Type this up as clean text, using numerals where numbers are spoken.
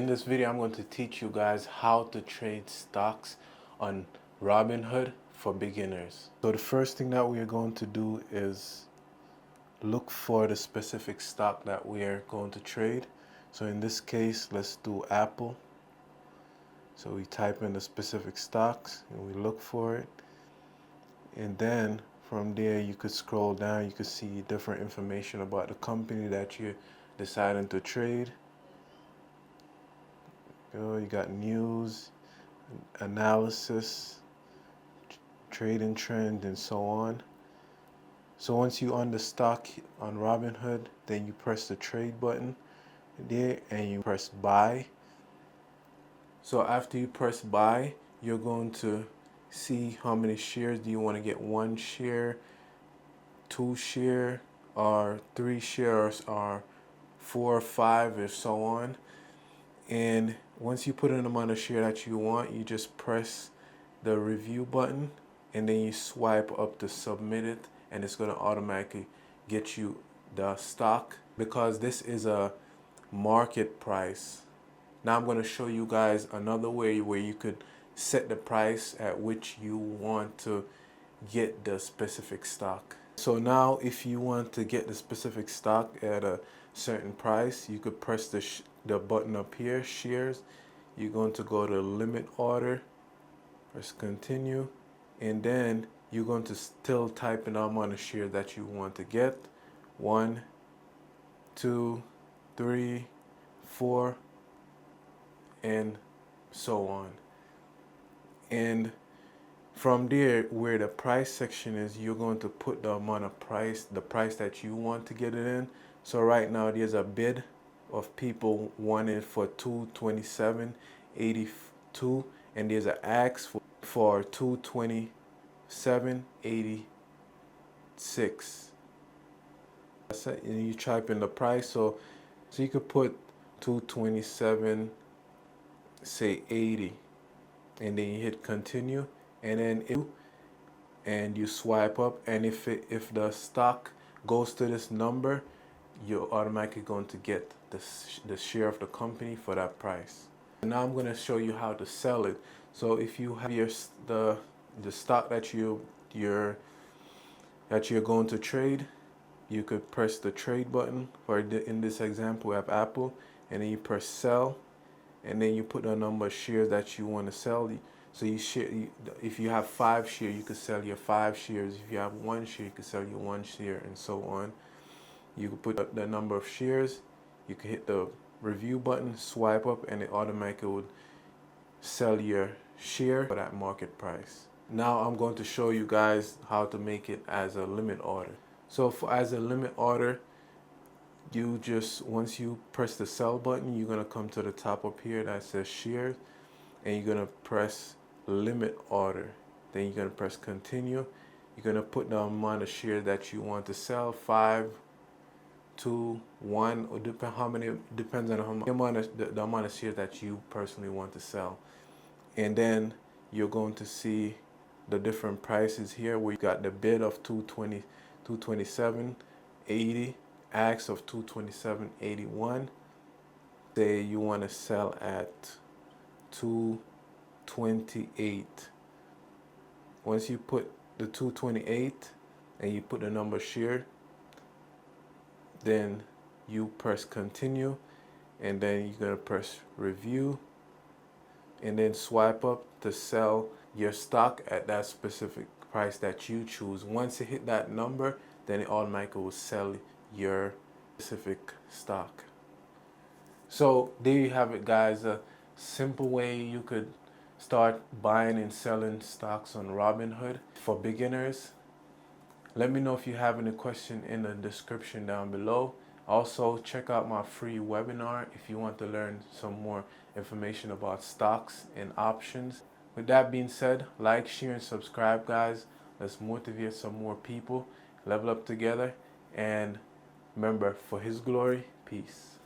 In this video, I'm going to teach you guys how to trade stocks on Robinhood for beginners. So the first thing that we are going to do is look for the specific stock that we are going to trade. So in this case, let's do Apple. So we type in the specific stocks and we look for it. And then from there, you could scroll down, you could see different information about the company that you're deciding to trade. You got news, analysis, trading trend, and so on. So once you on the stock on Robinhood, then you press the trade button there and you press buy. So after you press buy, you're going to see how many shares do you want to get. 1 share, 2 share, or 3 shares, or 4 or 5, and so on. And once you put in the amount of share that you want, you just press the review button and then you swipe up to submit it, and it's going to automatically get you the stock because this is a market price. Now I'm going to show you guys another way where you could set the price at which you want to get the specific stock. So now if you want to get the specific stock at a certain price, you could press the button up here, shares. You're going to go to limit order, press continue, and then you're going to still type in the amount of shares that you want to get. 1, 2, 3, 4, and so on. And from there, where the price section is, you're going to put the amount of price, the price that you want to get it in. So right now there's a bid of people wanting it for $227.82, and there's an ask for $227.86. That's it. And you type in the price, so you could put 227, say 80, and then you hit continue, and then you swipe up, and if the stock goes to this number, you're automatically going to get the share of the company for that price. And now I'm going to show you how to sell it. So if you have the stock that you're going to trade, you could press the trade button. In this example, we have Apple, and then you press sell, and then you put the number of shares that you want to sell. So if you have 5 shares, you could sell your 5 shares. If you have 1 share, you could sell your 1 share, and so on. You could put the number of shares. You could hit the review button, swipe up, and it automatically would sell your share for that market price. Now I'm going to show you guys how to make it as a limit order. So as a limit order, once you press the sell button, you're going to come to the top up here that says shares, and you're going to press limit order. Then you're going to press continue. You're going to put the amount of shares that you want to sell, 5, 2, 1, or depends on the amount of shares that you personally want to sell. And then you're going to see the different prices here, where you got the bid of 227.80, ask of 227.81. Say you want to sell at 228. Once you put the 228 and you put the number share, then you press continue, and then you're going to press review, and then swipe up to sell your stock at that specific price that you choose. Once it hit that number, then it automatically will sell your specific stock. So there you have it, guys. A simple way you could start buying and selling stocks on Robinhood for beginners. Let me know if you have any question in the description down below. Also, check out my free webinar if you want to learn some more information about stocks and options. With that being said, like, share, and subscribe, guys. Let's motivate some more people, level up together, and remember, for His glory, peace.